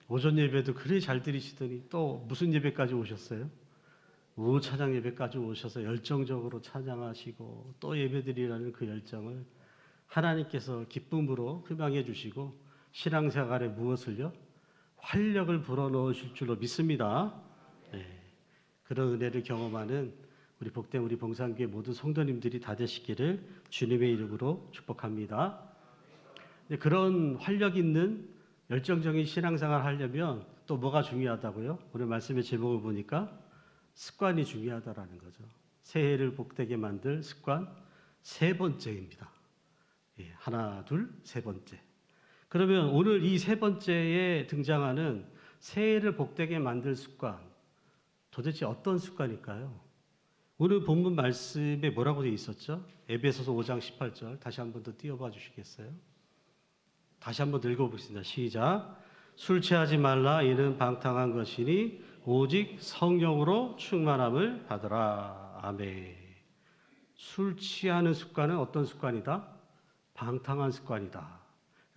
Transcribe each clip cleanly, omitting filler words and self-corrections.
오전 예배도 그리 잘 드리시더니 또 무슨 예배까지 오셨어요? 오후 찬양 예배까지 오셔서 열정적으로 찬양하시고 또 예배드리라는 그 열정을 하나님께서 기쁨으로 흠양해 주시고 신앙생활에 무엇을요? 활력을 불어넣으실 줄로 믿습니다. 네. 그런 은혜를 경험하는 우리 복된 우리 봉산교회 모든 성도님들이 다 되시기를 주님의 이름으로 축복합니다. 네, 그런 활력 있는 열정적인 신앙생활 하려면 또 뭐가 중요하다고요? 오늘 말씀의 제목을 보니까 습관이 중요하다라는 거죠. 새해를 복되게 만들 습관 세 번째입니다. 예, 하나, 둘, 세 번째. 그러면 오늘 이 세 번째에 등장하는 새해를 복되게 만들 습관, 도대체 어떤 습관일까요? 오늘 본문 말씀에 뭐라고 되어 있었죠? 에베소서 5장 18절 다시 한 번 더 띄워봐 주시겠어요? 다시 한 번 읽어보겠습니다. 시작. 술 취하지 말라. 이는 방탕한 것이니 오직 성령으로 충만함을 받으라. 아멘. 술 취하는 습관은 어떤 습관이다? 방탕한 습관이다.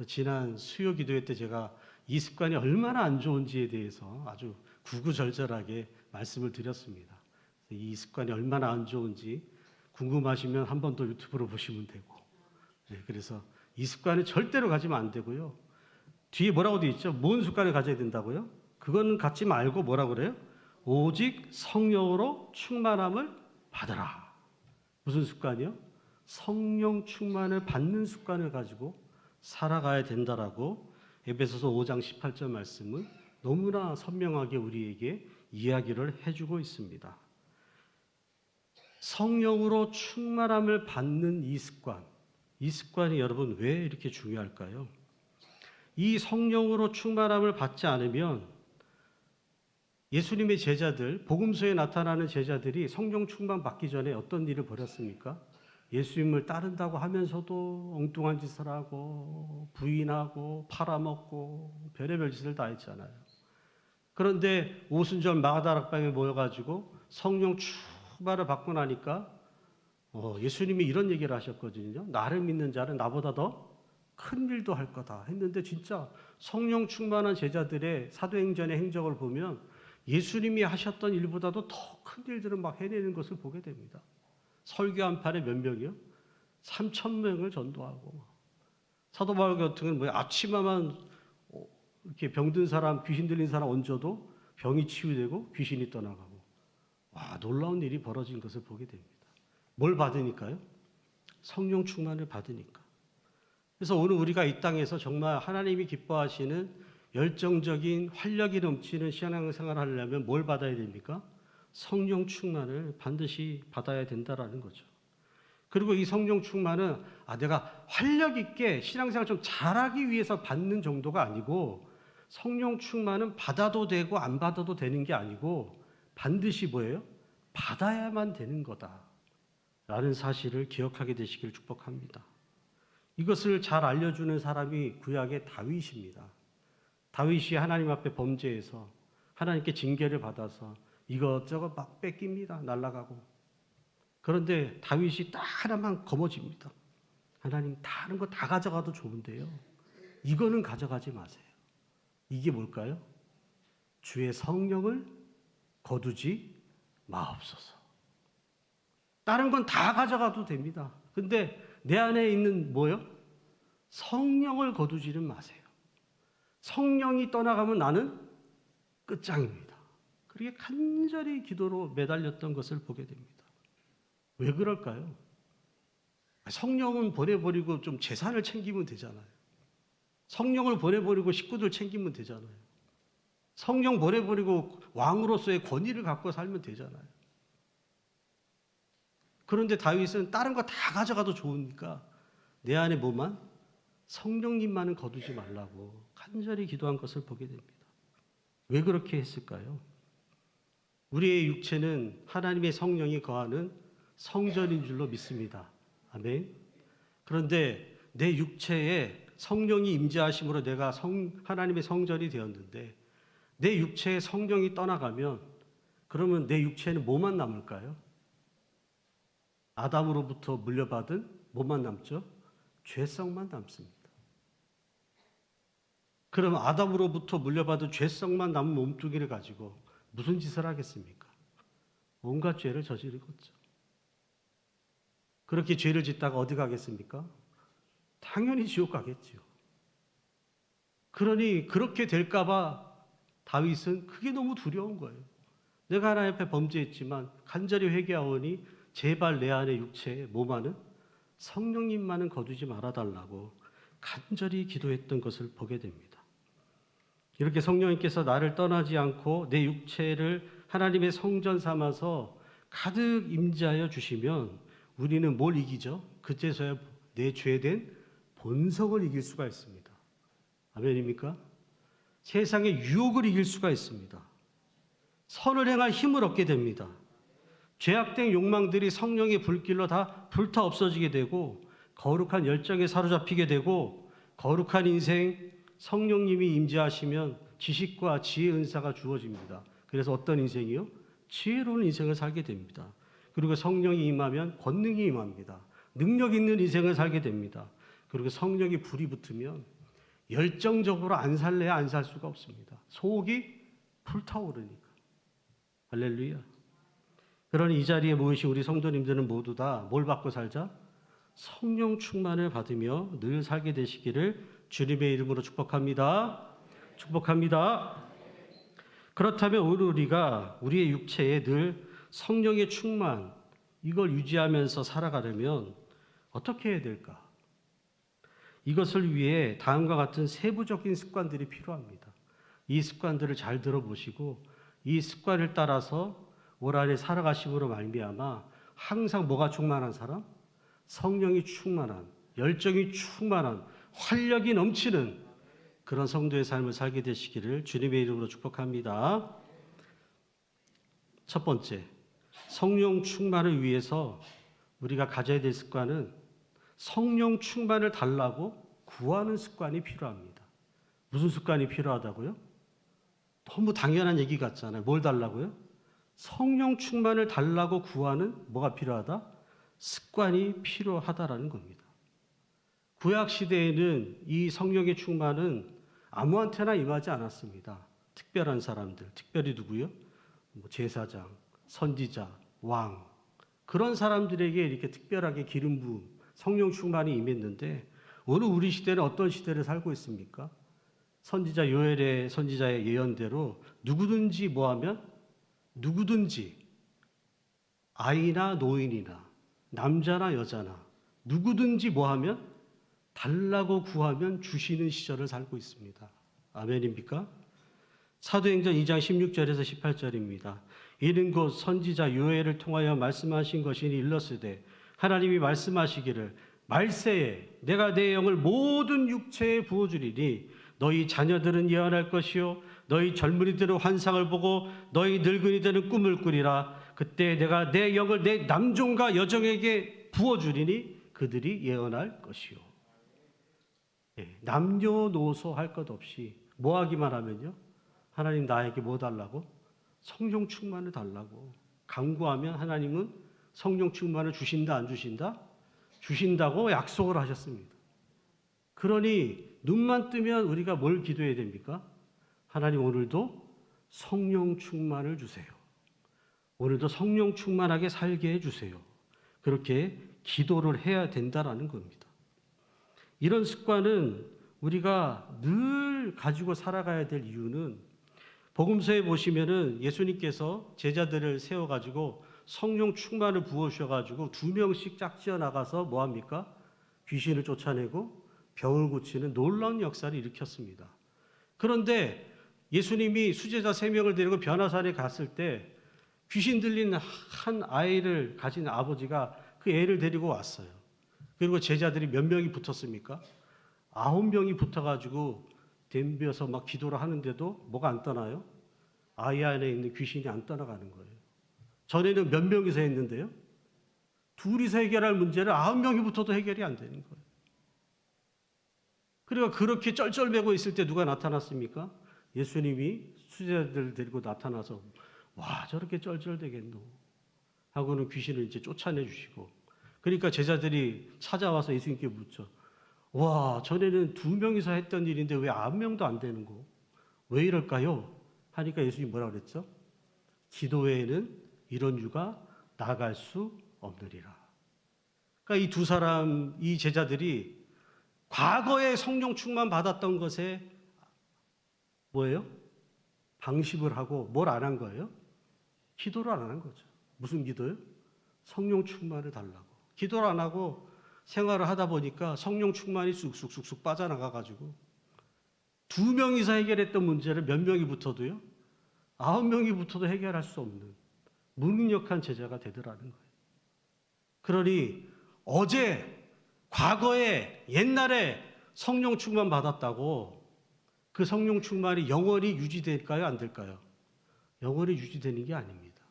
지난 수요 기도회 때 제가 이 습관이 얼마나 안 좋은지에 대해서 아주 구구절절하게 말씀을 드렸습니다. 이 습관이 얼마나 안 좋은지 궁금하시면 한 번 더 유튜브로 보시면 되고, 네, 그래서 이 습관은 절대로 가지면 안 되고요. 뒤에 뭐라고 되어 있죠? 뭔 습관을 가져야 된다고요? 그건 갖지 말고 뭐라 그래요? 오직 성령으로 충만함을 받으라. 무슨 습관이요? 성령 충만을 받는 습관을 가지고 살아가야 된다라고 에베소서 5장 18절 말씀은 너무나 선명하게 우리에게 이야기를 해주고 있습니다. 성령으로 충만함을 받는 이 습관이 여러분 왜 이렇게 중요할까요? 이 성령으로 충만함을 받지 않으면 예수님의 제자들, 복음서에 나타나는 제자들이 성령 충만 받기 전에 어떤 일을 벌였습니까? 예수님을 따른다고 하면서도 엉뚱한 짓을 하고 부인하고 팔아먹고 별의별 짓을 다 했잖아요. 그런데 오순절 마가다락방에 모여가지고 성령 충만을 받고 나니까 예수님이 이런 얘기를 하셨거든요. 나를 믿는 자는 나보다 더 큰 일도 할 거다 했는데 진짜 성령 충만한 제자들의 사도행전의 행적을 보면 예수님이 하셨던 일보다도 더 큰 일들을 막 해내는 것을 보게 됩니다. 설교 한 판에 몇 명이요? 3,000명을 전도하고 사도 바울 같은 경우는 뭐야? 앞치마만 이렇게 병든 사람, 귀신 들린 사람 얹어도 병이 치유되고 귀신이 떠나가고 와, 놀라운 일이 벌어진 것을 보게 됩니다. 뭘 받으니까요? 성령 충만을 받으니까. 그래서 오늘 우리가 이 땅에서 정말 하나님이 기뻐하시는 열정적인 활력이 넘치는 신앙생활을 하려면 뭘 받아야 됩니까? 성령 충만을 반드시 받아야 된다라는 거죠. 그리고 이 성령 충만은 내가 활력 있게 신앙생활 좀 잘하기 위해서 받는 정도가 아니고 성령 충만은 받아도 되고 안 받아도 되는 게 아니고 반드시 뭐예요? 받아야만 되는 거다라는 사실을 기억하게 되시길 축복합니다. 이것을 잘 알려주는 사람이 구약의 다윗입니다. 다윗이 하나님 앞에 범죄해서 하나님께 징계를 받아서 이것저것 막 뺏깁니다. 날아가고. 그런데 다윗이 딱 하나만 거머쥡니다. 하나님 다른 거 다 가져가도 좋은데요. 이거는 가져가지 마세요. 이게 뭘까요? 주의 성령을 거두지 마옵소서. 다른 건 다 가져가도 됩니다. 근데 내 안에 있는 뭐요? 성령을 거두지는 마세요. 성령이 떠나가면 나는 끝장입니다. 그렇게 간절히 기도로 매달렸던 것을 보게 됩니다. 왜 그럴까요? 성령은 보내버리고 좀 재산을 챙기면 되잖아요. 성령을 보내버리고 식구들 챙기면 되잖아요. 성령 보내버리고 왕으로서의 권위를 갖고 살면 되잖아요. 그런데 다윗은 다른 거 다 가져가도 좋으니까 내 안에 뭐만? 성령님만은 거두지 말라고 간절히 기도한 것을 보게 됩니다. 왜 그렇게 했을까요? 우리의 육체는 하나님의 성령이 거하는 성전인 줄로 믿습니다. 아멘. 그런데 내 육체에 성령이 임재하심으로 내가 하나님의 성전이 되었는데 내 육체에 성령이 떠나가면 그러면 내 육체에는 뭐만 남을까요? 아담으로부터 물려받은 뭐만 남죠? 죄성만 남습니다. 그럼 아담으로부터 물려받은 죄성만 남은 몸뚱이를 가지고 무슨 짓을 하겠습니까? 온갖 죄를 저지르겠죠. 그렇게 죄를 짓다가 어디 가겠습니까? 당연히 지옥 가겠지요. 그러니 그렇게 될까봐 다윗은 그게 너무 두려운 거예요. 내가 하나님 앞에 범죄했지만 간절히 회개하오니 제발 내 안의 육체에 몸 안은 성령님만은 거두지 말아달라고 간절히 기도했던 것을 보게 됩니다. 이렇게 성령님께서 나를 떠나지 않고 내 육체를 하나님의 성전 삼아서 가득 임재하여 주시면 우리는 뭘 이기죠? 그제서야 내 죄된 본성을 이길 수가 있습니다. 아멘입니까? 세상의 유혹을 이길 수가 있습니다. 선을 행할 힘을 얻게 됩니다. 죄악된 욕망들이 성령의 불길로 다 불타 없어지게 되고 거룩한 열정에 사로잡히게 되고 거룩한 인생, 성령님이 임재하시면 지식과 지혜 은사가 주어집니다. 그래서 어떤 인생이요? 지혜로운 인생을 살게 됩니다. 그리고 성령이 임하면 권능이 임합니다. 능력 있는 인생을 살게 됩니다. 그리고 성령이 불이 붙으면 열정적으로 안 살래야 안 살 수가 없습니다. 속이 불타오르니까. 할렐루야. 그러니 이 자리에 모이신 우리 성도님들은 모두 다 뭘 받고 살자? 성령 충만을 받으며 늘 살게 되시기를 주님의 이름으로 축복합니다. 축복합니다. 그렇다면 오늘 우리가 우리의 육체에 늘 성령의 충만, 이걸 유지하면서 살아가려면 어떻게 해야 될까? 이것을 위해 다음과 같은 세부적인 습관들이 필요합니다. 이 습관들을 잘 들어보시고 이 습관을 따라서 올 한해 살아가심으로 말미암아 항상 뭐가 충만한 사람? 성령이 충만한, 열정이 충만한, 활력이 넘치는 그런 성도의 삶을 살게 되시기를 주님의 이름으로 축복합니다. 첫 번째, 성령 충만을 위해서 우리가 가져야 될 습관은 성령 충만을 달라고 구하는 습관이 필요합니다. 무슨 습관이 필요하다고요? 너무 당연한 얘기 같잖아요. 뭘 달라고요? 성령 충만을 달라고 구하는 뭐가 필요하다? 습관이 필요하다라는 겁니다. 구약 시대에는 이 성령의 충만은 아무한테나 임하지 않았습니다. 특별한 사람들, 특별히 누구요? 제사장, 선지자, 왕, 그런 사람들에게 이렇게 특별하게 기름 부음, 성령 충만이 임했는데 오늘 우리 시대는 어떤 시대를 살고 있습니까? 선지자 요엘의 선지자의 예언대로 누구든지 뭐하면 누구든지 아이나 노인이나 남자나 여자나 누구든지 뭐하면 달라고 구하면 주시는 시절을 살고 있습니다. 아멘입니까? 사도행전 2장 16절에서 18절입니다. 이는 곧 선지자 요엘을 통하여 말씀하신 것이니 일렀으되 하나님이 말씀하시기를 말세에 내가 내 영을 모든 육체에 부어주리니 너희 자녀들은 예언할 것이요 너희 젊은이들은 환상을 보고 너희 늙은이들은 꿈을 꾸리라. 그때 내가 내 영을 내 남종과 여종에게 부어주리니 그들이 예언할 것이요. 남녀노소 할 것 없이 뭐 하기만 하면요, 하나님 나에게 뭐 달라고? 성령 충만을 달라고 간구하면 하나님은 성령 충만을 주신다 안 주신다? 주신다고 약속을 하셨습니다. 그러니 눈만 뜨면 우리가 뭘 기도해야 됩니까? 하나님 오늘도 성령 충만을 주세요. 오늘도 성령 충만하게 살게 해주세요. 그렇게 기도를 해야 된다라는 겁니다. 이런 습관은 우리가 늘 가지고 살아가야 될 이유는 복음서에 보시면은 예수님께서 제자들을 세워가지고 성령 충만을 부어주셔가지고 2명씩 짝지어 나가서 뭐합니까? 귀신을 쫓아내고 병을 고치는 놀라운 역사를 일으켰습니다. 그런데 예수님이 수제자 3명을 데리고 변화산에 갔을 때 귀신 들린 한 아이를 가진 아버지가 그 애를 데리고 왔어요. 그리고 제자들이 몇 명이 붙었습니까? 9명이 붙어가지고 덤벼서 막 기도를 하는데도 뭐가 안 떠나요? 아이 안에 있는 귀신이 안 떠나가는 거예요. 전에는 몇 명이서 했는데요, 둘이서 해결할 문제를 9명이 붙어도 해결이 안 되는 거예요. 그러니까 그렇게 쩔쩔매고 있을 때 누가 나타났습니까? 예수님이 수제자들을 데리고 나타나서 와 저렇게 쩔쩔대겠노 하고는 귀신을 이제 쫓아내 주시고, 그러니까 제자들이 찾아와서 예수님께 묻죠. 와, 전에는 2명이서 했던 일인데 왜 9명도 안 되는 거? 왜 이럴까요? 하니까 예수님이 뭐라 그랬죠? 기도 외에는 이런 유가 나갈 수 없느니라. 그러니까 이 두 사람, 이 제자들이 과거에 성령 충만 받았던 것에 뭐예요? 방심을 하고 뭘 안 한 거예요? 기도를 안 한 거죠. 무슨 기도요? 성령 충만을 달라고. 기도를 안 하고 생활을 하다 보니까 성령 충만이 쑥쑥쑥쑥 빠져나가가지고 2명이서 해결했던 문제를 몇 명이 붙어도요? 9명이 붙어도 해결할 수 없는 무능력한 제자가 되더라는 거예요. 그러니 어제, 과거에, 옛날에 성령 충만 받았다고 그 성령 충만이 영원히 유지될까요? 안 될까요? 영원히 유지되는 게 아닙니다.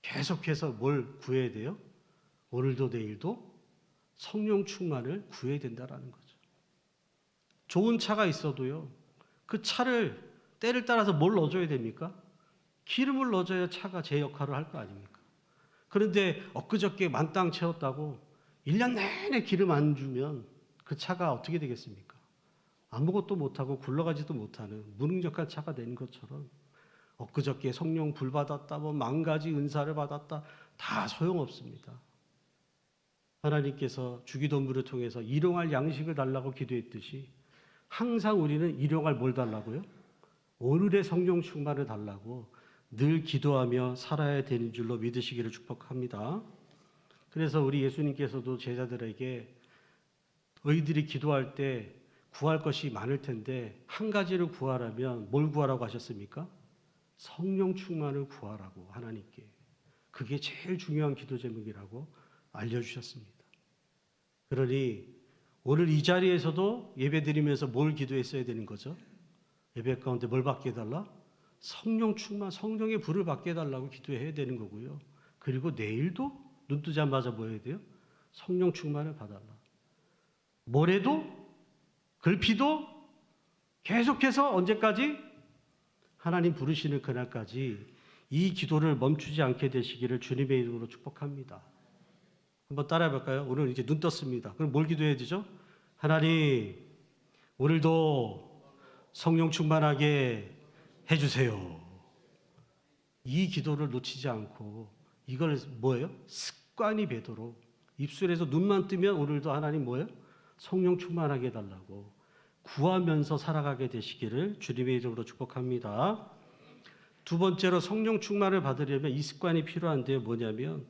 계속해서 뭘 구해야 돼요? 오늘도 내일도 성령 충만을 구해야 된다는 거죠. 좋은 차가 있어도요, 그 차를 때를 따라서 뭘 넣어줘야 됩니까? 기름을 넣어줘야 차가 제 역할을 할 거 아닙니까? 그런데 엊그저께 만땅 채웠다고 1년 내내 기름 안 주면 그 차가 어떻게 되겠습니까? 아무것도 못하고 굴러가지도 못하는 무능력한 차가 된 것처럼 엊그저께 성령 불 받았다, 뭐 10,000가지 은사를 받았다, 다 소용없습니다. 하나님께서 주기도문을 통해서 일용할 양식을 달라고 기도했듯이 항상 우리는 일용할 뭘 달라고요? 오늘의 성령 충만을 달라고 늘 기도하며 살아야 되는 줄로 믿으시기를 축복합니다. 그래서 우리 예수님께서도 제자들에게 너희들이 기도할 때 구할 것이 많을 텐데 한 가지를 구하라면 뭘 구하라고 하셨습니까? 성령 충만을 구하라고 하나님께. 그게 제일 중요한 기도 제목이라고 알려주셨습니다. 그러니 오늘 이 자리에서도 예배 드리면서 뭘 기도했어야 되는 거죠? 예배 가운데 뭘 받게 해달라? 성령 충만, 성령의 불을 받게 해달라고 기도해야 되는 거고요. 그리고 내일도 눈 뜨자마자 뭐 해야 돼요? 성령 충만을 받아라. 모레도, 글피도 계속해서 언제까지? 하나님 부르시는 그날까지 이 기도를 멈추지 않게 되시기를 주님의 이름으로 축복합니다. 한번 따라해 볼까요? 오늘 이제 눈 떴습니다. 그럼 뭘 기도해야 되죠? 하나님, 오늘도 성령 충만하게 해주세요. 이 기도를 놓치지 않고 이걸 뭐예요? 습관이 되도록 입술에서 눈만 뜨면 오늘도 하나님 뭐예요? 성령 충만하게 해달라고 구하면서 살아가게 되시기를 주님의 이름으로 축복합니다. 두 번째로 성령 충만을 받으려면 이 습관이 필요한데요. 뭐냐면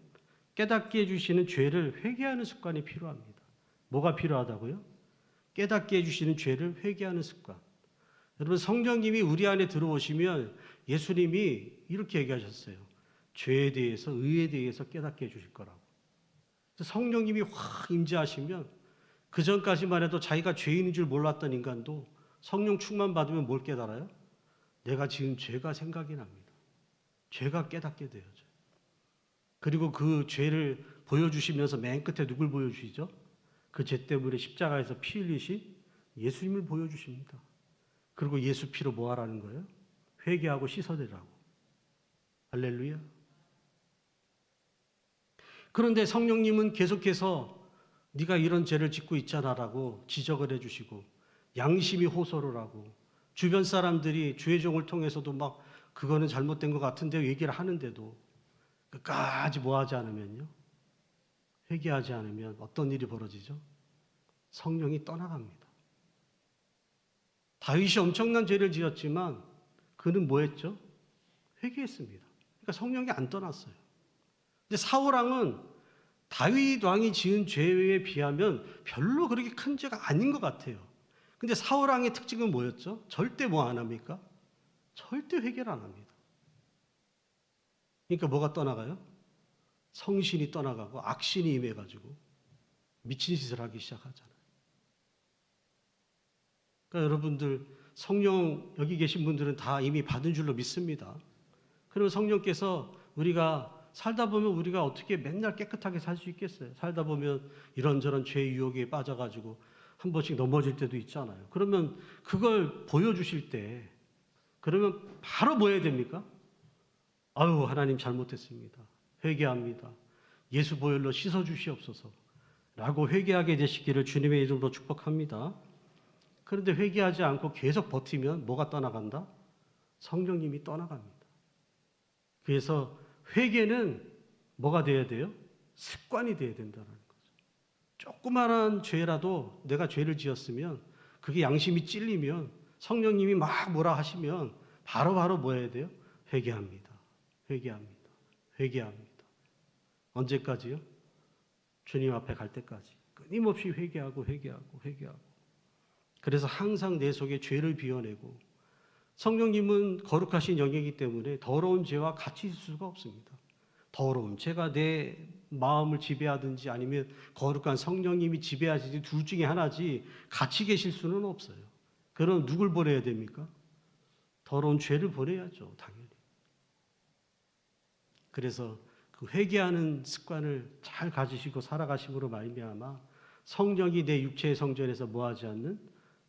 깨닫게 해주시는 죄를 회개하는 습관이 필요합니다. 뭐가 필요하다고요? 깨닫게 해주시는 죄를 회개하는 습관. 여러분, 성령님이 우리 안에 들어오시면 예수님이 이렇게 얘기하셨어요. 죄에 대해서, 의에 대해서 깨닫게 해주실 거라고. 성령님이 확 임재하시면 그 전까지만 해도 자기가 죄인인 줄 몰랐던 인간도 성령 충만 받으면 뭘 깨달아요? 내가 지은 죄가 생각이 납니다. 죄가 깨닫게 되어져요. 그리고 그 죄를 보여주시면서 맨 끝에 누굴 보여주시죠? 그 죄 때문에 십자가에서 피 흘리신 예수님을 보여주십니다. 그리고 예수 피로 뭐 하라는 거예요? 회개하고 씻어내라고. 할렐루야. 그런데 성령님은 계속해서 네가 이런 죄를 짓고 있잖아라고 지적을 해주시고 양심이 호소를 하고 주변 사람들이 주의 종을 통해서도 막 그거는 잘못된 것 같은데 얘기를 하는데도 끝까지 뭐 하지 않으면요? 회개하지 않으면 어떤 일이 벌어지죠? 성령이 떠나갑니다. 다윗이 엄청난 죄를 지었지만 그는 뭐 했죠? 회개했습니다. 그러니까 성령이 안 떠났어요. 근데 사울 왕은 다윗 왕이 지은 죄에 비하면 별로 그렇게 큰 죄가 아닌 것 같아요. 근데 사울 왕의 특징은 뭐였죠? 절대 뭐 안 합니까? 절대 회개를 안 합니다. 그러니까 뭐가 떠나가요? 성신이 떠나가고 악신이 임해가지고 미친 짓을 하기 시작하잖아요. 그러니까 여러분들 성령 여기 계신 분들은 다 이미 받은 줄로 믿습니다. 그러면 성령께서 우리가 살다 보면 우리가 어떻게 맨날 깨끗하게 살 수 있겠어요? 살다 보면 이런저런 죄의 유혹에 빠져가지고 한 번씩 넘어질 때도 있잖아요. 그러면 그걸 보여주실 때 그러면 바로 뭐 해야 됩니까? 아유, 하나님 잘못했습니다. 회개합니다. 예수 보혈로 씻어주시옵소서 라고 회개하게 되시기를 주님의 이름으로 축복합니다. 그런데 회개하지 않고 계속 버티면 뭐가 떠나간다? 성령님이 떠나갑니다. 그래서 회개는 뭐가 돼야 돼요? 습관이 돼야 된다는 거죠. 조그마한 죄라도 내가 죄를 지었으면 그게 양심이 찔리면 성령님이 막 뭐라 하시면 바로바로 뭐 해야 돼요? 회개합니다. 회개합니다. 회개합니다. 언제까지요? 주님 앞에 갈 때까지. 끊임없이 회개하고 회개하고 회개하고. 그래서 항상 내 속에 죄를 비워내고 성령님은 거룩하신 영이기 때문에 더러운 죄와 같이 있을 수가 없습니다. 더러운 죄가 내 마음을 지배하든지 아니면 거룩한 성령님이 지배하든지 둘 중에 하나지 같이 계실 수는 없어요. 그럼 누굴 보내야 됩니까? 더러운 죄를 보내야죠, 당연히. 그래서 그 회개하는 습관을 잘 가지시고 살아가심으로 말미암아 성령이 내 육체의 성전에서 뭐하지 않는,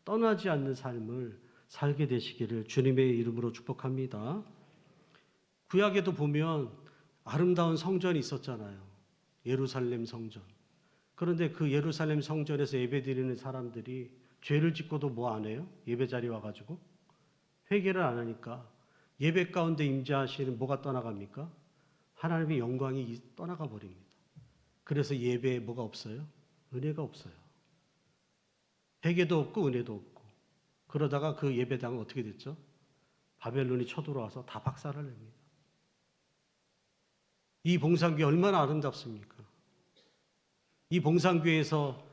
떠나지 않는 삶을 살게 되시기를 주님의 이름으로 축복합니다. 구약에도 보면 아름다운 성전이 있었잖아요. 예루살렘 성전. 그런데 그 예루살렘 성전에서 예배드리는 사람들이 죄를 짓고도 뭐 안 해요? 예배 자리 와가지고 회개를 안 하니까 예배 가운데 임재하시는 뭐가 떠나갑니까? 하나님의 영광이 떠나가 버립니다. 그래서 예배에 뭐가 없어요? 은혜가 없어요. 회개도 없고 은혜도 없고. 그러다가 그 예배당은 어떻게 됐죠? 바벨론이 쳐들어와서 다 박살을 냅니다. 이 봉산교회 얼마나 아름답습니까? 이 봉산교회에서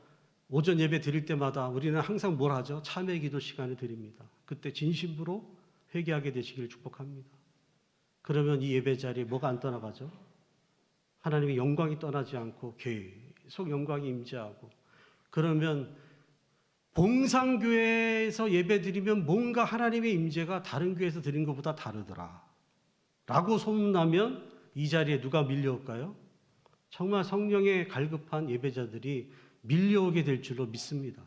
오전 예배 드릴 때마다 우리는 항상 뭘 하죠? 참회 기도 시간을 드립니다. 그때 진심으로 회개하게 되시기를 축복합니다. 그러면 이 예배 자리에 뭐가 안 떠나가죠? 하나님의 영광이 떠나지 않고 계속 영광이 임재하고, 그러면 봉산교회에서 예배 드리면 뭔가 하나님의 임재가 다른 교회에서 드린 것보다 다르더라 라고 소문나면 이 자리에 누가 밀려올까요? 정말 성령의 갈급한 예배자들이 밀려오게 될 줄로 믿습니다.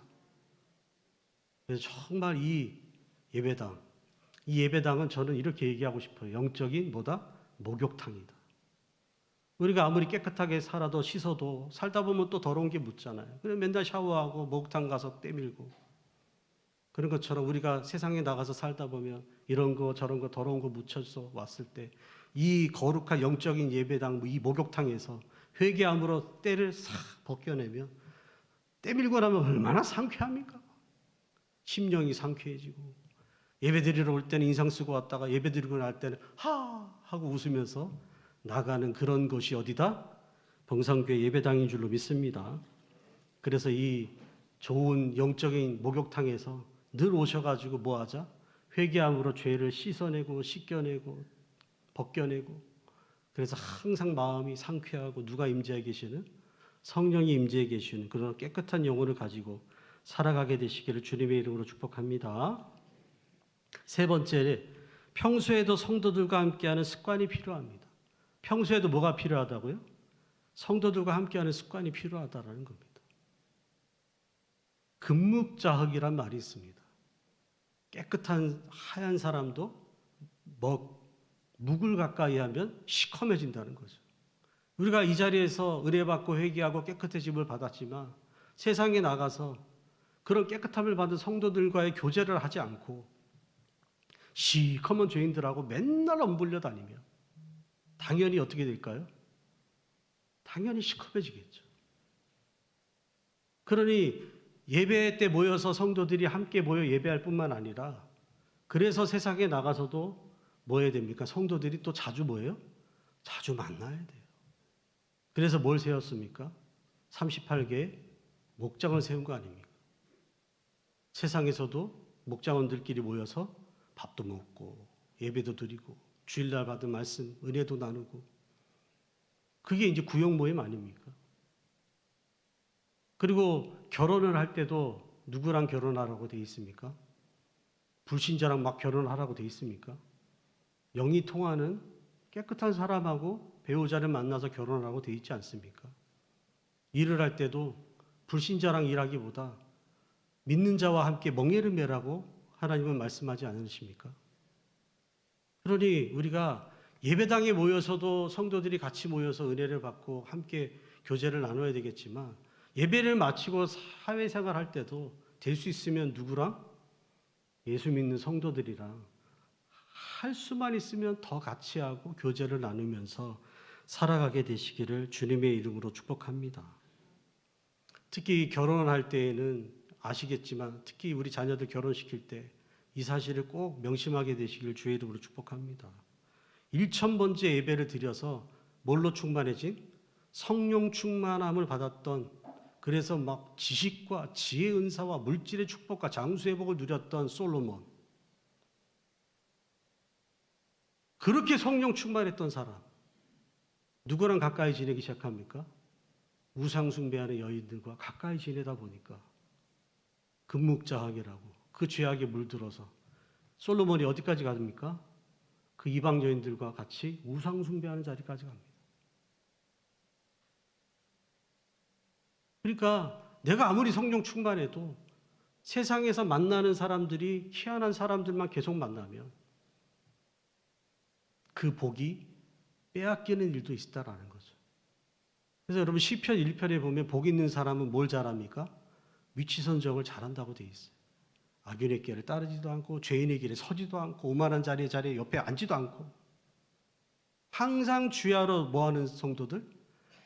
그래서 정말 이 예배당은 저는 이렇게 얘기하고 싶어요. 영적인 뭐다? 목욕탕이다. 우리가 아무리 깨끗하게 살아도 씻어도 살다 보면 또 더러운 게 묻잖아요. 그래서 맨날 샤워하고 목욕탕 가서 때밀고, 그런 것처럼 우리가 세상에 나가서 살다 보면 이런 거 저런 거 더러운 거 묻혀서 왔을 때 이 거룩한 영적인 예배당, 이 목욕탕에서 회개함으로 때를 싹 벗겨내면 때밀고 나면 얼마나 상쾌합니까? 심령이 상쾌해지고, 예배드리러 올 때는 인상 쓰고 왔다가 예배드리고 날 때는 하 하고 웃으면서 나가는 그런 곳이 어디다? 봉산교회 예배당인 줄로 믿습니다. 그래서 이 좋은 영적인 목욕탕에서 늘 오셔가지고 뭐하자? 회개함으로 죄를 씻어내고 씻겨내고 벗겨내고, 그래서 항상 마음이 상쾌하고 누가 임재해 계시는? 성령이 임재해 계시는 그런 깨끗한 영혼을 가지고 살아가게 되시기를 주님의 이름으로 축복합니다. 세 번째, 평소에도 성도들과 함께하는 습관이 필요합니다. 평소에도 뭐가 필요하다고요? 성도들과 함께하는 습관이 필요하다라는 겁니다. 금묵자흑이란 말이 있습니다. 깨끗한 하얀 사람도 묵을 가까이 하면 시커매진다는 거죠. 우리가 이 자리에서 은혜 받고 회개하고 깨끗해짐을 받았지만 세상에 나가서 그런 깨끗함을 받은 성도들과의 교제를 하지 않고 시커먼 죄인들하고 맨날 엄불려 다니면 당연히 어떻게 될까요? 당연히 시커매지겠죠. 그러니 예배 때 모여서 성도들이 함께 모여 예배할 뿐만 아니라, 그래서 세상에 나가서도 뭐 해야 됩니까? 성도들이 또 자주 뭐예요? 자주 만나야 돼요. 그래서 뭘 세웠습니까? 38개 목장을 세운 거 아닙니까? 세상에서도 목장원들끼리 모여서 밥도 먹고 예배도 드리고 주일날 받은 말씀, 은혜도 나누고, 그게 이제 구역 모임 아닙니까? 그리고 결혼을 할 때도 누구랑 결혼하라고 돼 있습니까? 불신자랑 막 결혼하라고 돼 있습니까? 영이 통하는 깨끗한 사람하고 배우자를 만나서 결혼하라고 돼 있지 않습니까? 일을 할 때도 불신자랑 일하기보다 믿는 자와 함께 멍에를 매라고 하나님은 말씀하지 않으십니까? 그러니 우리가 예배당에 모여서도 성도들이 같이 모여서 은혜를 받고 함께 교제를 나눠야 되겠지만, 예배를 마치고 사회생활 할 때도 될 수 있으면 누구랑? 예수 믿는 성도들이랑 할 수만 있으면 더 같이 하고 교제를 나누면서 살아가게 되시기를 주님의 이름으로 축복합니다. 특히 결혼할 때에는 아시겠지만 특히 우리 자녀들 결혼시킬 때 이 사실을 꼭 명심하게 되시길 주의 이름으로 축복합니다. 1000번째 예배를 드려서 뭘로 충만해진? 성령 충만함을 받았던, 그래서 막 지식과 지혜 은사와 물질의 축복과 장수의 복을 누렸던 솔로몬, 그렇게 성령 충만했던 사람 누구랑 가까이 지내기 시작합니까? 우상 숭배하는 여인들과 가까이 지내다 보니까 금묵자학이라고 그 죄악에 물들어서 솔로몬이 어디까지 갑니까? 그 이방 여인들과 같이 우상 숭배하는 자리까지 갑니다. 그러니까 내가 아무리 성령 충만해도 세상에서 만나는 사람들이 희한한 사람들만 계속 만나면 그 복이 빼앗기는 일도 있다라는 거죠. 그래서 여러분 시편 1편에 보면 복 있는 사람은 뭘 잘합니까? 위치 선정을 잘한다고 돼 있어요. 악인의 길을 따르지도 않고 죄인의 길에 서지도 않고 오만한 자리에 옆에 앉지도 않고 항상 주야로 뭐하는 성도들?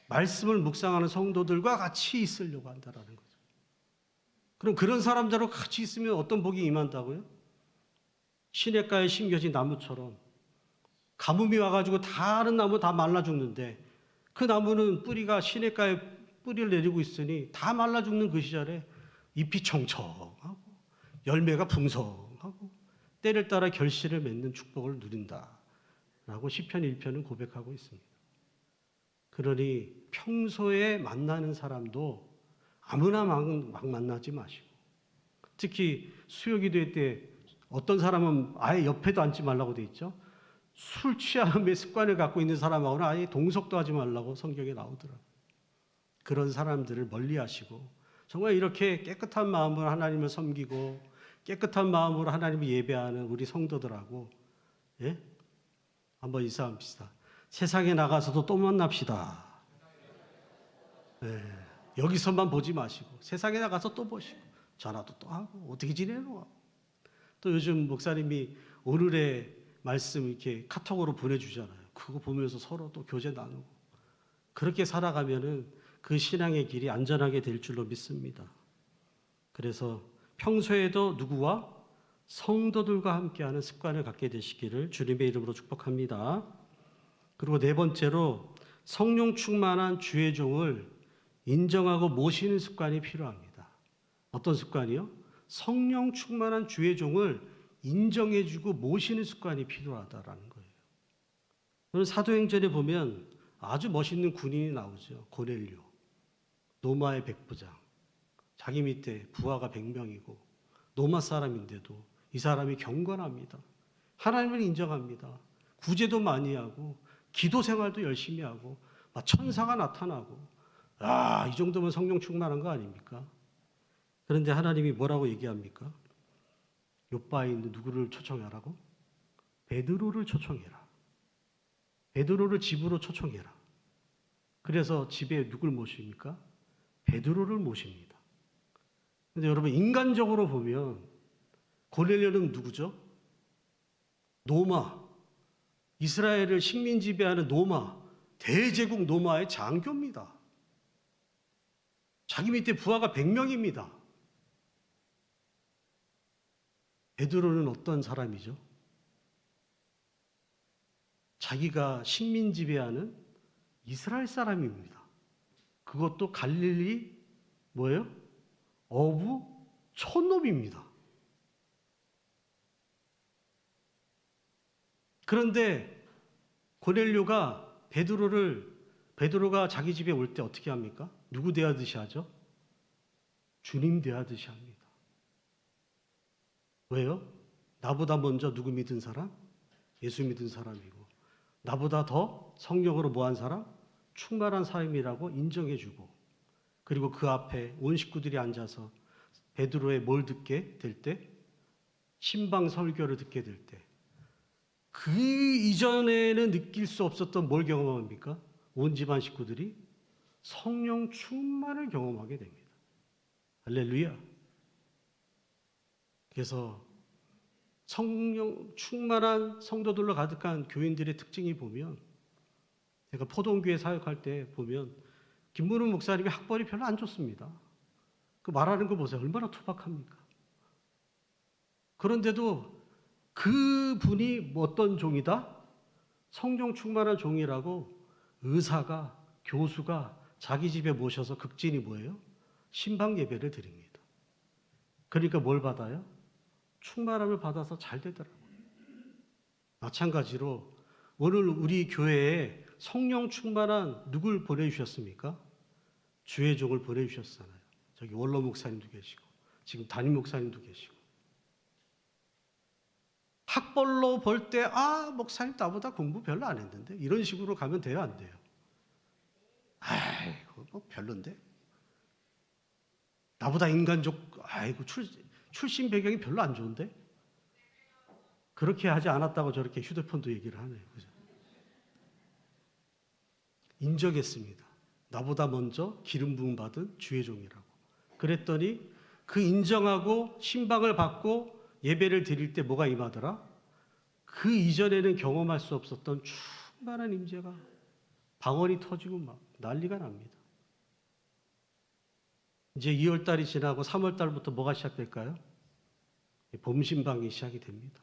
말씀을 묵상하는 성도들과 같이 있으려고 한다라는 거죠. 그럼 그런 사람들하고 같이 있으면 어떤 복이 임한다고요? 시냇가에 심겨진 나무처럼 가뭄이 와가지고 다른 나무 다 말라 죽는데 그 나무는 뿌리가 시냇가에 뿌리를 내리고 있으니 다 말라 죽는 그 시절에 잎이 청청하고 열매가 풍성하고 때를 따라 결실을 맺는 축복을 누린다라고 시편 1편은 고백하고 있습니다. 그러니 평소에 만나는 사람도 아무나 막 만나지 마시고, 특히 수요기도회 때 어떤 사람은 아예 옆에도 앉지 말라고 돼 있죠. 술 취함의 습관을 갖고 있는 사람하고는 아예 동석도 하지 말라고 성경에 나오더라고요. 그런 사람들을 멀리하시고 정말 이렇게 깨끗한 마음으로 하나님을 섬기고 깨끗한 마음으로 하나님을 예배하는 우리 성도들하고 한번 인사합시다. 세상에 나가서도 또 만납시다. 여기서만 보지 마시고 세상에 나가서 또 보시고 전화도 또 하고 어떻게 지내노? 또 요즘 목사님이 오늘의 말씀 이렇게 카톡으로 보내주잖아요. 그거 보면서 서로 또 교제 나누고 그렇게 살아가면은 그 신앙의 길이 안전하게 될 줄로 믿습니다. 그래서 평소에도 누구와? 성도들과 함께하는 습관을 갖게 되시기를 주님의 이름으로 축복합니다. 그리고 네 번째로 성령 충만한 주의 종을 인정하고 모시는 습관이 필요합니다. 어떤 습관이요? 성령 충만한 주의 종을 인정해주고 모시는 습관이 필요하다라는 거예요. 오늘 사도행전에 보면 아주 멋있는 군인이 나오죠. 고넬료, 노마의 백부장. 자기 밑에 부하가 100명이고 노마 사람인데도 이 사람이 경건합니다. 하나님을 인정합니다. 구제도 많이 하고 기도 생활도 열심히 하고 막 천사가 나타나고 이 정도면 성령 충만한 거 아닙니까? 그런데 하나님이 뭐라고 얘기합니까? 요바에 있는 누구를 초청하라고? 베드로를 초청해라. 베드로를 집으로 초청해라. 그래서 집에 누굴 모십니까? 베드로를 모십니다. 그런데 여러분 인간적으로 보면 고넬료는 누구죠? 노마, 이스라엘을 식민 지배하는 노마, 대제국 노마의 장교입니다. 자기 밑에 부하가 100명입니다. 베드로는 어떤 사람이죠? 자기가 식민 지배하는 이스라엘 사람입니다. 그것도 갈릴리 뭐예요? 어부 촌놈입니다. 그런데 고넬료가 베드로가 자기 집에 올 때 어떻게 합니까? 누구 대하듯이 하죠? 주님 대하듯이 합니다. 왜요? 나보다 먼저 누구 믿은 사람? 예수 믿은 사람이고 나보다 더 성령으로 뭐한 사람? 충만한 사람이라고 인정해주고 그리고 그 앞에 온 식구들이 앉아서 베드로의 뭘 듣게 될 때? 신방 설교를 듣게 될 때 그 이전에는 느낄 수 없었던 뭘 경험합니까? 온 집안 식구들이 성령 충만을 경험하게 됩니다. 할렐루야. 그래서 성령 충만한 성도들로 가득한 교인들의 특징이 보면, 제가 포동교회 사역할 때 보면 김문훈 목사님의 학벌이 별로 안 좋습니다. 그 말하는 거 보세요. 얼마나 투박합니까? 그런데도 그 분이 어떤 종이다? 성령 충만한 종이라고 의사가, 교수가 자기 집에 모셔서 극진히 뭐예요? 신방 예배를 드립니다. 그러니까 뭘 받아요? 충만함을 받아서 잘 되더라고요. 마찬가지로 오늘 우리 교회에 성령 충만한 누굴 보내주셨습니까? 주의 종을 보내주셨잖아요. 저기 원로 목사님도 계시고 지금 담임 목사님도 계시고. 학벌로 볼 때 목사님 나보다 공부 별로 안 했는데 이런 식으로 가면 돼요, 안 돼요? 아이고 뭐 별론데. 나보다 인간적 출신 배경이 별로 안 좋은데. 그렇게 하지 않았다고 저렇게 휴대폰도 얘기를 하네요. 그죠? 인정했습니다. 나보다 먼저 기름 부음 받은 주의 종이라고. 그랬더니 그 인정하고 신방을 받고 예배를 드릴 때 뭐가 임하더라? 그 이전에는 경험할 수 없었던 충만한 임재가 방언이 터지고 막 난리가 납니다. 이제 2월달이 지나고 3월달부터 뭐가 시작될까요? 봄 신방이 시작이 됩니다.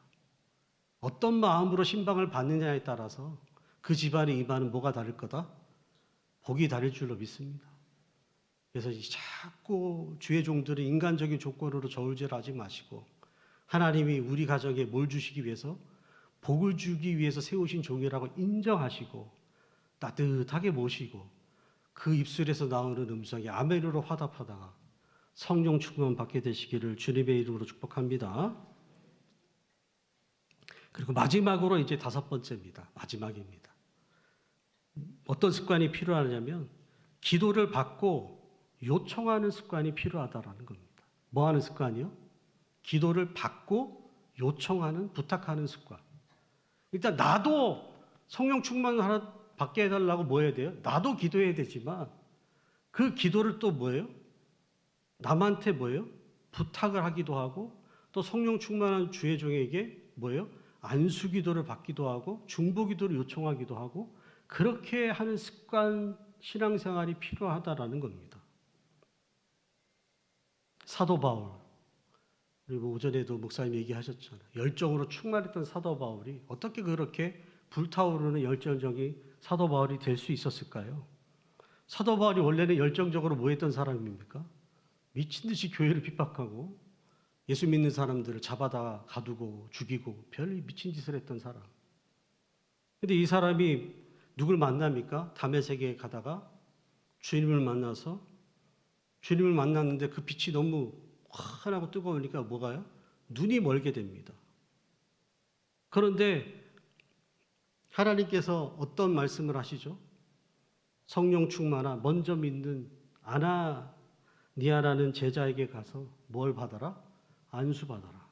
어떤 마음으로 신방을 받느냐에 따라서 그 집안에 임하는 뭐가 다를 거다? 복이 다를 줄로 믿습니다. 그래서 자꾸 주의 종들은 인간적인 조건으로 저울질하지 마시고 하나님이 우리 가정에 뭘 주시기 위해서? 복을 주기 위해서 세우신 종이라고 인정하시고 따뜻하게 모시고 그 입술에서 나오는 음성이 아멘으로 화답하다가 성령 충만 받게 되시기를 주님의 이름으로 축복합니다. 그리고 마지막으로 이제 5번째입니다. 마지막입니다. 어떤 습관이 필요하냐면 기도를 받고 요청하는 습관이 필요하다라는 겁니다. 뭐 하는 습관이요? 기도를 받고 요청하는, 부탁하는 습관. 일단 나도 성령 충만 하나 받게 해달라고 뭐 해야 돼요? 나도 기도해야 되지만 그 기도를 또 뭐예요? 남한테 뭐예요? 부탁을 하기도 하고 또 성령 충만한 주의 종에게 뭐예요? 안수 기도를 받기도 하고 중보 기도를 요청하기도 하고 그렇게 하는 습관, 신앙생활이 필요하다라는 겁니다. 사도 바울, 그리고 오전에도 목사님 얘기하셨잖아요. 열정으로 충만했던 사도 바울이 어떻게 그렇게 불타오르는 열정적인 사도 바울이 될 수 있었을까요? 사도 바울이 원래는 열정적으로 뭐 했던 사람입니까? 미친 듯이 교회를 핍박하고 예수 믿는 사람들을 잡아다 가두고 죽이고 별 미친 짓을 했던 사람. 근데 이 사람이 누굴 만납니까? 다메섹에 가다가 주님을 만나서 주님을 만났는데 그 빛이 너무 환하고 뜨거우니까 뭐가요? 눈이 멀게 됩니다. 그런데 하나님께서 어떤 말씀을 하시죠? 성령 충만한 먼저 믿는 아나니아라는 제자에게 가서 뭘 받아라? 안수 받아라.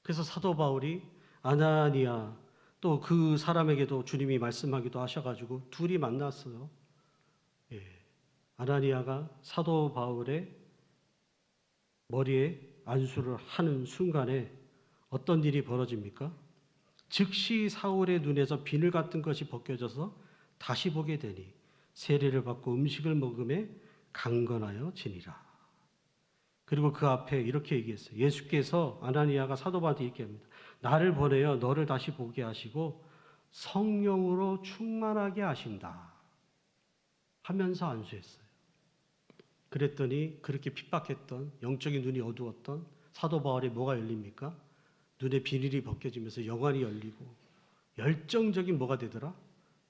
그래서 사도 바울이 아나니아 또 그 사람에게도 주님이 말씀하기도 하셔가지고 둘이 만났어요. 예. 아나니아가 사도 바울의 머리에 안수를 하는 순간에 어떤 일이 벌어집니까? 즉시 사울의 눈에서 비늘 같은 것이 벗겨져서 다시 보게 되니 세례를 받고 음식을 먹음에 강건하여 지니라. 그리고 그 앞에 이렇게 얘기했어요. 예수께서 아나니아가 사도 바울한테 얘기합니다. 나를 보내어 너를 다시 보게 하시고 성령으로 충만하게 하신다 하면서 안수했어요. 그랬더니 그렇게 핍박했던 영적인 눈이 어두웠던 사도 바울이 뭐가 열립니까? 눈에 비닐이 벗겨지면서 영안이 열리고 열정적인 뭐가 되더라?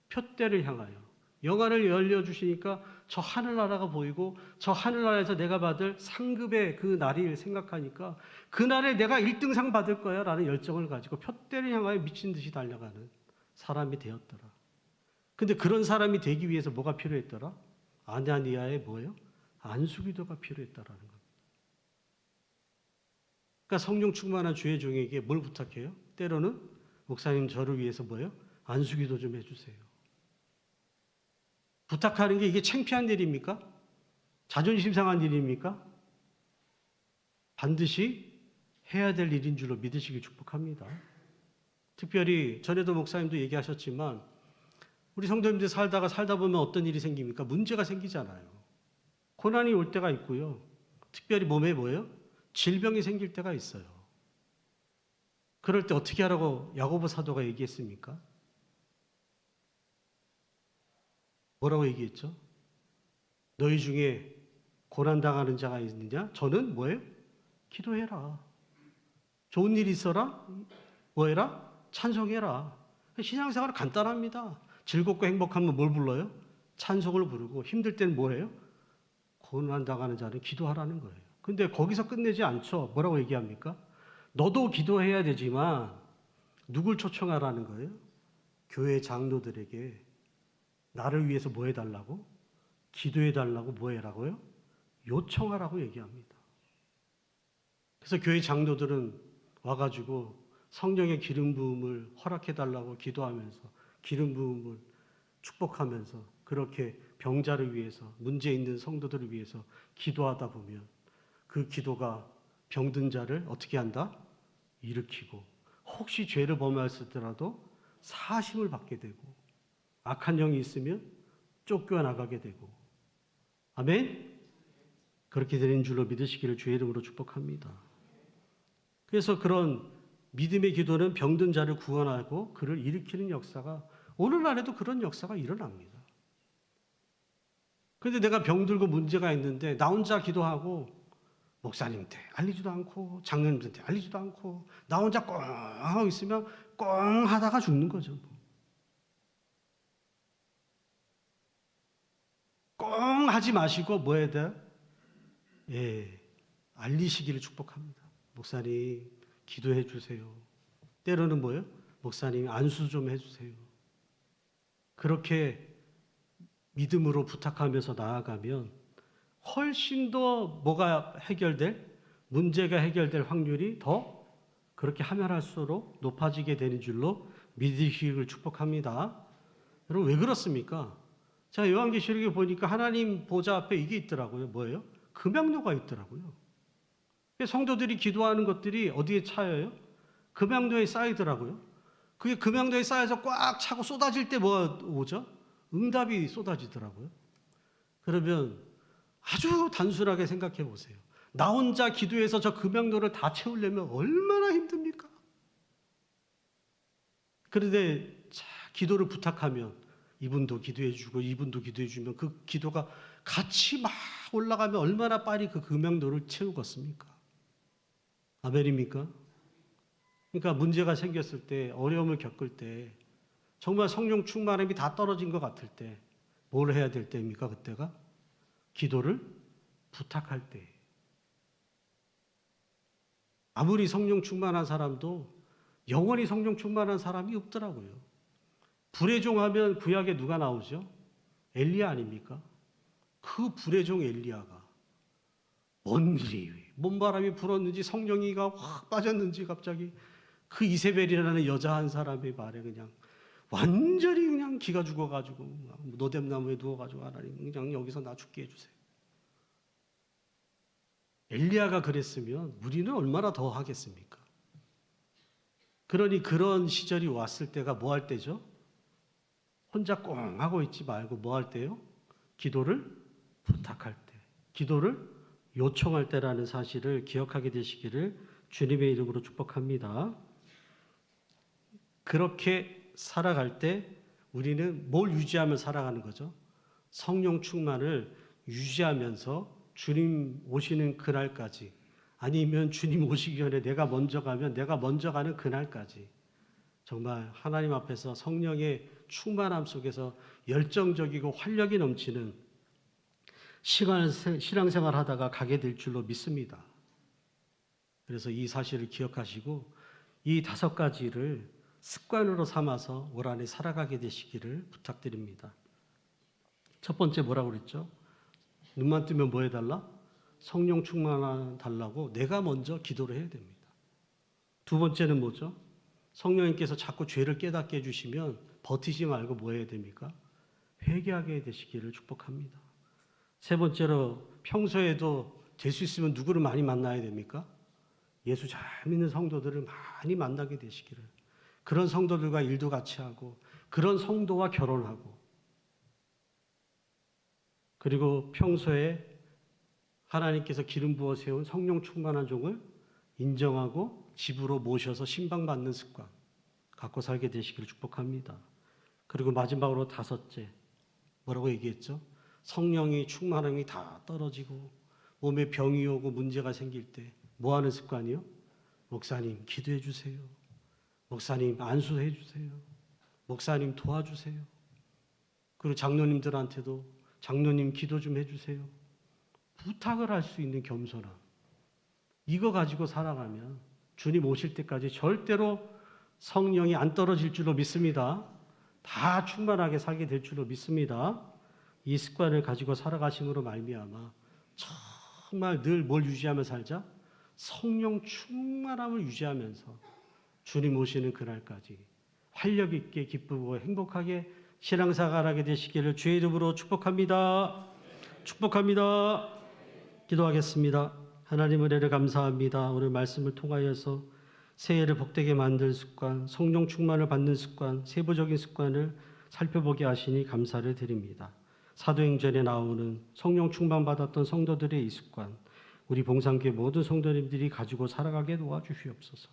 표대를 향하여 영안을 열려주시니까 저 하늘나라가 보이고 저 하늘나라에서 내가 받을 상급의 그 날을 생각하니까 그날에 내가 1등상 받을 거야 라는 열정을 가지고 표대를 향하여 미친 듯이 달려가는 사람이 되었더라. 근데 그런 사람이 되기 위해서 뭐가 필요했더라? 아나니아의 뭐예요? 안수기도가 필요했다라는 겁니다. 그러니까 성령 충만한 주의 종에게 뭘 부탁해요? 때로는 목사님 저를 위해서 뭐예요? 안수기도 좀 해주세요. 부탁하는 게 이게 창피한 일입니까? 자존심 상한 일입니까? 반드시 해야 될 일인 줄로 믿으시길 축복합니다. 특별히 전에도 목사님도 얘기하셨지만 우리 성도님들 살다 보면 어떤 일이 생깁니까? 문제가 생기잖아요. 고난이 올 때가 있고요. 특별히 몸에 뭐예요? 질병이 생길 때가 있어요. 그럴 때 어떻게 하라고 야고보 사도가 얘기했습니까? 뭐라고 얘기했죠? 너희 중에 고난당하는 자가 있느냐? 저는 뭐예요? 기도해라. 좋은 일 있어라? 뭐해라? 찬송해라. 신앙생활은 간단합니다. 즐겁고 행복하면 뭘 불러요? 찬송을 부르고 힘들 때는 뭐해요? 고난당하는 자는 기도하라는 거예요. 근데 거기서 끝내지 않죠. 뭐라고 얘기합니까? 너도 기도해야 되지만 누굴 초청하라는 거예요? 교회 장로들에게 나를 위해서 뭐 해달라고? 기도해달라고 뭐 해라고요? 요청하라고 얘기합니다. 그래서 교회 장로들은 와가지고 성령의 기름 부음을 허락해달라고 기도하면서 기름 부음을 축복하면서 그렇게 병자를 위해서 문제 있는 성도들을 위해서 기도하다 보면 그 기도가 병든 자를 어떻게 한다? 일으키고 혹시 죄를 범하였을지라도 사심을 받게 되고 악한 영이 있으면 쫓겨나가게 되고 아멘? 그렇게 되는 줄로 믿으시기를 주의 이름으로 축복합니다. 그래서 그런 믿음의 기도는 병든 자를 구원하고 그를 일으키는 역사가 오늘날에도 그런 역사가 일어납니다. 그런데 내가 병들고 문제가 있는데 나 혼자 기도하고 목사님한테 알리지도 않고 장로님한테 알리지도 않고 나 혼자 꽁 하고 있으면 꽁 하다가 죽는 거죠. 꽁 하지 마시고 뭐 해야 돼요? 예, 알리시기를 축복합니다. 목사님 기도해 주세요. 때로는 뭐예요? 목사님 안수 좀 해주세요. 그렇게 믿음으로 부탁하면서 나아가면 훨씬 더 뭐가 해결될? 문제가 해결될 확률이 더 그렇게 하면 할수록 높아지게 되는 줄로 믿으시기를 축복합니다. 여러분 왜 그렇습니까? 제가 요한계시록에 보니까 하나님 보좌 앞에 이게 있더라고요. 뭐예요? 금양로가 있더라고요. 성도들이 기도하는 것들이 어디에 차여요? 금양로에 쌓이더라고요. 그게 금양로에 쌓여서 꽉 차고 쏟아질 때 뭐가 오죠? 응답이 쏟아지더라고요. 그러면 아주 단순하게 생각해 보세요. 나 혼자 기도해서 저 금양로를 다 채우려면 얼마나 힘듭니까? 그런데 기도를 부탁하면 이분도 기도해 주고 이분도 기도해 주면 그 기도가 같이 막 올라가면 얼마나 빨리 그 금양로를 채우겠습니까? 아멘입니까? 그러니까 문제가 생겼을 때 어려움을 겪을 때 정말 성령 충만함이 다 떨어진 것 같을 때 뭘 해야 될 때입니까? 그때가? 기도를 부탁할 때. 아무리 성령 충만한 사람도 영원히 성령 충만한 사람이 없더라고요. 불의 종 하면 구약에 누가 나오죠? 엘리야 아닙니까? 그 불의 종 엘리야가 뭔 일이 뭔 바람이 불었는지 성령이가 확 빠졌는지 갑자기 그 이세벨이라는 여자 한 사람의 말에 그냥 완전히 그냥 기가 죽어가지고 노뎀나무에 누워가지고 하나님 그냥 여기서 나 죽게 해주세요. 엘리야가 그랬으면 우리는 얼마나 더 하겠습니까? 그러니 그런 시절이 왔을 때가 뭐 할 때죠? 혼자 꽁 하고 있지 말고 뭐 할 때요? 기도를 부탁할 때, 기도를 요청할 때라는 사실을 기억하게 되시기를 주님의 이름으로 축복합니다. 그렇게 살아갈 때 우리는 뭘 유지하며 살아가는 거죠? 성령 충만을 유지하면서 주님 오시는 그날까지 아니면 주님 오시기 전에 내가 먼저 가면 내가 먼저 가는 그날까지 정말 하나님 앞에서 성령의 충만함 속에서 열정적이고 활력이 넘치는 신앙생활 하다가 가게 될 줄로 믿습니다. 그래서 이 사실을 기억하시고 이 5가지를 습관으로 삼아서 올 한해 살아가게 되시기를 부탁드립니다. 첫 번째 뭐라고 그랬죠? 눈만 뜨면 뭐 해달라? 성령 충만 달라고 내가 먼저 기도를 해야 됩니다. 두 번째는 뭐죠? 성령님께서 자꾸 죄를 깨닫게 해주시면 버티지 말고 뭐 해야 됩니까? 회개하게 되시기를 축복합니다. 세 번째로 평소에도 될 수 있으면 누구를 많이 만나야 됩니까? 예수 잘 믿는 성도들을 많이 만나게 되시기를, 그런 성도들과 일도 같이 하고 그런 성도와 결혼하고, 그리고 평소에 하나님께서 기름 부어 세운 성령 충만한 종을 인정하고 집으로 모셔서 신방받는 습관 갖고 살게 되시기를 축복합니다. 그리고 마지막으로 다섯째, 뭐라고 얘기했죠? 성령이 충만함이 다 떨어지고 몸에 병이 오고 문제가 생길 때 뭐 하는 습관이요? 목사님 기도해 주세요. 목사님 안수해 주세요. 목사님 도와주세요. 그리고 장로님들한테도 장로님 기도 좀 해주세요. 부탁을 할 수 있는 겸손함. 이거 가지고 살아가면 주님 오실 때까지 절대로 성령이 안 떨어질 줄로 믿습니다. 다 충만하게 살게 될 줄로 믿습니다. 이 습관을 가지고 살아가심으로 말미암아 정말 늘 뭘 유지하며 살자? 성령 충만함을 유지하면서 주님 오시는 그날까지 활력 있게 기쁘고 행복하게 신앙생활하게 되시기를 주의 이름으로 축복합니다. 축복합니다. 기도하겠습니다. 하나님 은혜를 감사합니다. 오늘 말씀을 통하여서 새해를 복되게 만들 습관, 성령 충만을 받는 습관, 세부적인 습관을 살펴보게 하시니 감사를 드립니다. 사도행전에 나오는 성령 충만 받았던 성도들의 이 습관, 우리 봉산교회 모든 성도님들이 가지고 살아가게 도와주시옵소서.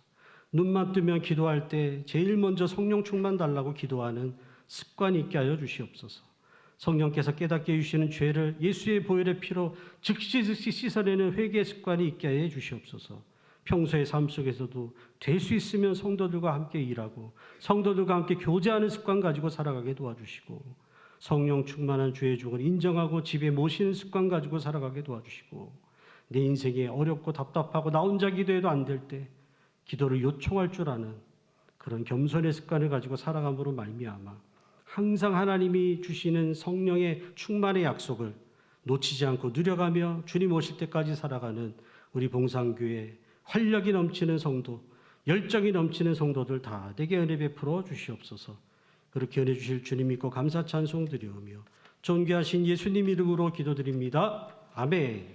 눈만 뜨면 기도할 때 제일 먼저 성령 충만 달라고 기도하는 습관이 있게 하여 주시옵소서. 성령께서 깨닫게 해주시는 죄를 예수의 보혈의 피로 즉시 씻어내는 회개의 습관이 있게 해 주시옵소서. 평소의 삶 속에서도 될 수 있으면 성도들과 함께 일하고 성도들과 함께 교제하는 습관 가지고 살아가게 도와주시고, 성령 충만한 주의 종을 인정하고 집에 모시는 습관 가지고 살아가게 도와주시고, 내 인생에 어렵고 답답하고 나 혼자 기도해도 안 될 때 기도를 요청할 줄 아는 그런 겸손의 습관을 가지고 살아감으로 말미암아 항상 하나님이 주시는 성령의 충만의 약속을 놓치지 않고 누려가며 주님 오실 때까지 살아가는 우리 봉산교회 활력이 넘치는 성도, 열정이 넘치는 성도들 다 되게 은혜 베풀어 주시옵소서. 그렇게 은혜 주실 주님 믿고 감사 찬송 드리오며 존귀하신 예수님 이름으로 기도드립니다. 아멘.